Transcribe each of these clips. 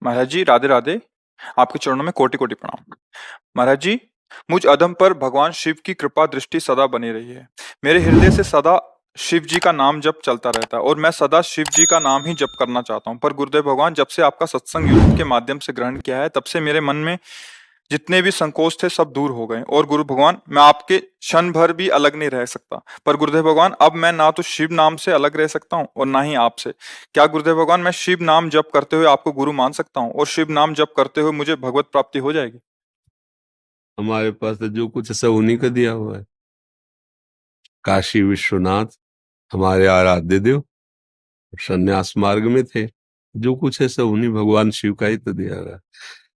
महाराज जी राधे राधे। आपके चरणों में कोटि कोटि प्रणाम। महाराज जी, मुझ अधम पर भगवान शिव की कृपा दृष्टि सदा बनी रही है। मेरे हृदय से सदा शिव जी का नाम जप चलता रहता है और मैं सदा शिव जी का नाम ही जप करना चाहता हूँ। पर गुरुदेव भगवान, जब से आपका सत्संग यूट्यूब के माध्यम से ग्रहण किया है, तब से मेरे मन में जितने भी संकोच थे सब दूर हो गए। और गुरु भगवान, मैं आपके क्षण भर भी अलग नहीं रह सकता। पर गुरुदेव भगवान, अब मैं ना तो शिव नाम से अलग रह सकता हूँ और ना ही आपसे। क्या गुरुदेव भगवान, मैं शिव नाम जप करते हुए आपको गुरु मान सकता हूँ और शिव नाम जप करते हुए मुझे भगवत प्राप्ति हो जाएगी? हमारे पास तो जो कुछ है सब उन्हीं का दिया हुआ है। काशी विश्वनाथ हमारे आराध्य देव संन्यास मार्ग में थे। जो कुछ है सब उन्हीं भगवान शिव का ही तो दिया हुआ है।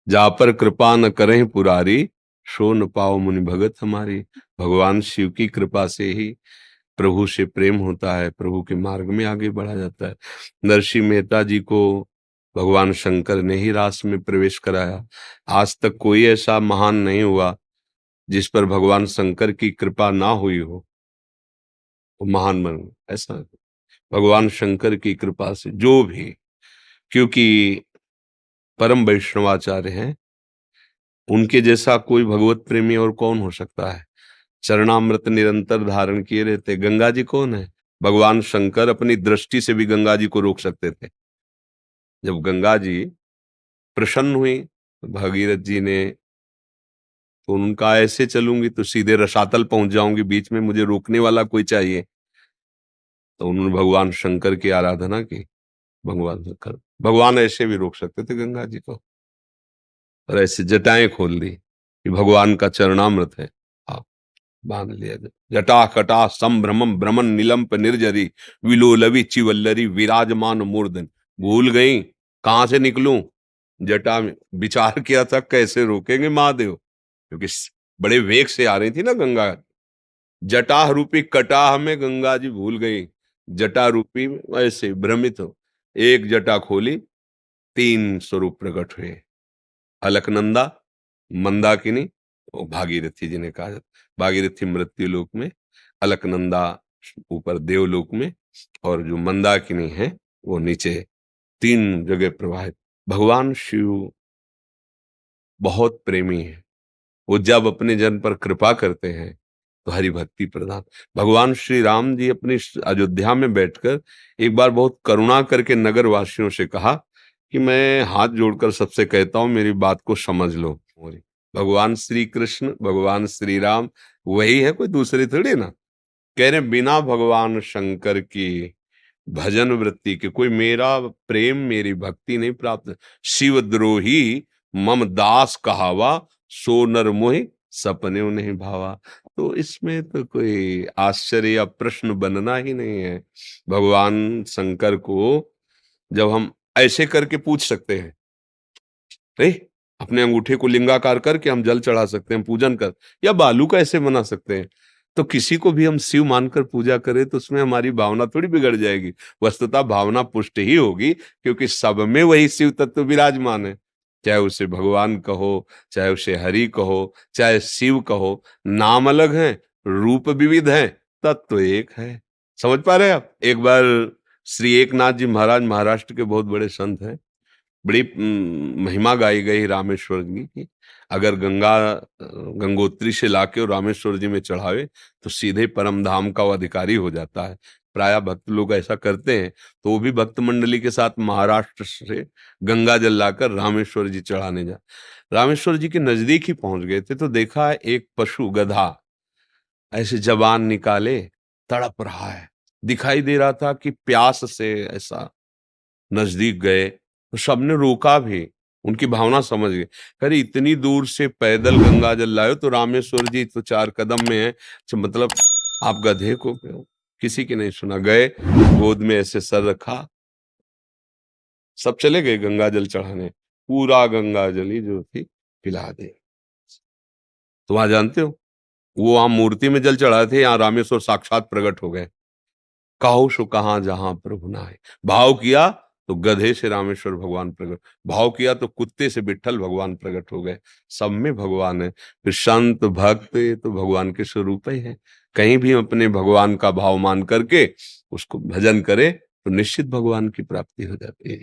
जा पर कृपा न करें पुरारी, सो न पाओ मुनि भगत हमारी। भगवान शिव की कृपा से ही प्रभु से प्रेम होता है, प्रभु के मार्ग में आगे बढ़ा जाता है। नरसिंह मेहता जी को भगवान शंकर ने ही रास में प्रवेश कराया। आज तक कोई ऐसा महान नहीं हुआ जिस पर भगवान शंकर की कृपा ना हुई हो, वो महान बन ऐसा भगवान शंकर की कृपा से जो भी, क्योंकि परम वैष्णवाचार्य हैं, उनके जैसा कोई भगवत प्रेमी और कौन हो सकता है। चरणामृत निरंतर धारण किए रहते। गंगा जी कौन है? भगवान शंकर अपनी दृष्टि से भी गंगा जी को रोक सकते थे। जब गंगा जी प्रसन्न हुई तो भागीरथ जी ने, तो उनका ऐसे चलूंगी तो सीधे रसातल पहुंच जाऊंगी, बीच में मुझे रोकने वाला कोई चाहिए। तो उन्होंने भगवान शंकर की आराधना की। भगवान शंकर, भगवान ऐसे भी रोक सकते थे गंगा जी को, और ऐसे जटाएं खोल दी कि भगवान का चरणामृत है, आप बांध लिया। जटा कटा संभ्रमम भ्रमण निलंप निर्जरी, विलोलवि चिवल्लरी विराजमान मूर्धन। भूल गई कहां से निकलूं, जटा में विचार किया था कैसे रोकेंगे महादेव, क्योंकि बड़े वेग से आ रही थी ना गंगा। जटा रूपी कटाह में गंगा जी भूल गई, जटा रूपी ऐसे भ्रमित हो। एक जटा खोली, तीन स्वरूप प्रकट हुए। अलकनंदा, मंदाकिनी और भागीरथी जी ने कहा। भागीरथी मृत्यु लोक में, अलकनंदा ऊपर देवलोक में, और जो मंदाकिनी है वो नीचे, तीन जगह प्रवाहित। भगवान शिव बहुत प्रेमी है। वो जब अपने जन पर कृपा करते हैं तो हरि भक्ति प्रदान। भगवान श्री राम जी अपनी अयोध्या में बैठकर एक बार बहुत करुणा करके नगर वासियों से कहा कि मैं हाथ जोड़कर सबसे कहता हूं मेरी बात को समझ लो। भगवान श्री कृष्ण, भगवान श्री राम वही है, कोई दूसरे थोड़ी ना। कह रहे बिना भगवान शंकर की भजन वृत्ति के कोई मेरा प्रेम, मेरी भक्ति नहीं प्राप्त। शिवद्रोही मम दास कहावा, सो नर मोहि सपने नहीं भावा। तो इसमें तो कोई आश्चर्य या प्रश्न बनना ही नहीं है। भगवान शंकर को जब हम ऐसे करके पूछ सकते हैं, नहीं, अपने अंगूठे को लिंगाकार करके हम जल चढ़ा सकते हैं पूजन कर, या बालू का ऐसे बना सकते हैं, तो किसी को भी हम शिव मानकर पूजा करें तो उसमें हमारी भावना थोड़ी बिगड़ जाएगी। वस्तुतः भावना पुष्ट ही होगी, क्योंकि सब में वही शिव तत्व विराजमान है। चाहे उसे भगवान कहो, चाहे उसे हरि कहो, चाहे शिव कहो, नाम अलग है, रूप विविध है, तत्व एक है। समझ पा रहे हैं आप? एक बार श्री एकनाथ जी महाराज, महाराष्ट्र के बहुत बड़े संत हैं, बड़ी महिमा गाई गई रामेश्वर जी की। अगर गंगोत्री से लाके और रामेश्वर जी में चढ़ावे तो सीधे परम धाम का वो अधिकारी हो जाता है। प्राय भक्त लोग ऐसा करते हैं, तो वो भी भक्त मंडली के साथ महाराष्ट्र से गंगा जल लाकर रामेश्वर जी चढ़ाने जा। रामेश्वर जी के नजदीक ही पहुंच गए थे तो देखा एक पशु गधा ऐसे जबान निकाले तड़प रहा है। दिखाई दे रहा था कि प्यास से ऐसा। नजदीक गए तो सबने रोका भी, उनकी भावना समझ गए। अरे इतनी दूर से पैदल गंगा जल लाए तो रामेश्वर जी तो 4 कदम में है, तो मतलब आप गधे को किसी की नहीं सुना। गए, गोद में ऐसे सर रखा, सब चले गए गंगा जल चढ़ाने। पूरा गंगा जल ही जो थी पिला दे। तो वहां जानते हो, वो वहां मूर्ति में जल चढ़ाए थे, यहाँ रामेश्वर साक्षात प्रकट हो गए। कहो सो कहां जहां प्रभु नाय। भाव किया तो गधे से रामेश्वर भगवान प्रकट, भाव किया तो कुत्ते से विट्ठल भगवान प्रकट हो गए। सब में भगवान है। फिर संत भक्त ये तो भगवान के स्वरूप ही है। कहीं भी अपने भगवान का भाव मान करके उसको भजन करे तो निश्चित भगवान की प्राप्ति हो जाती है।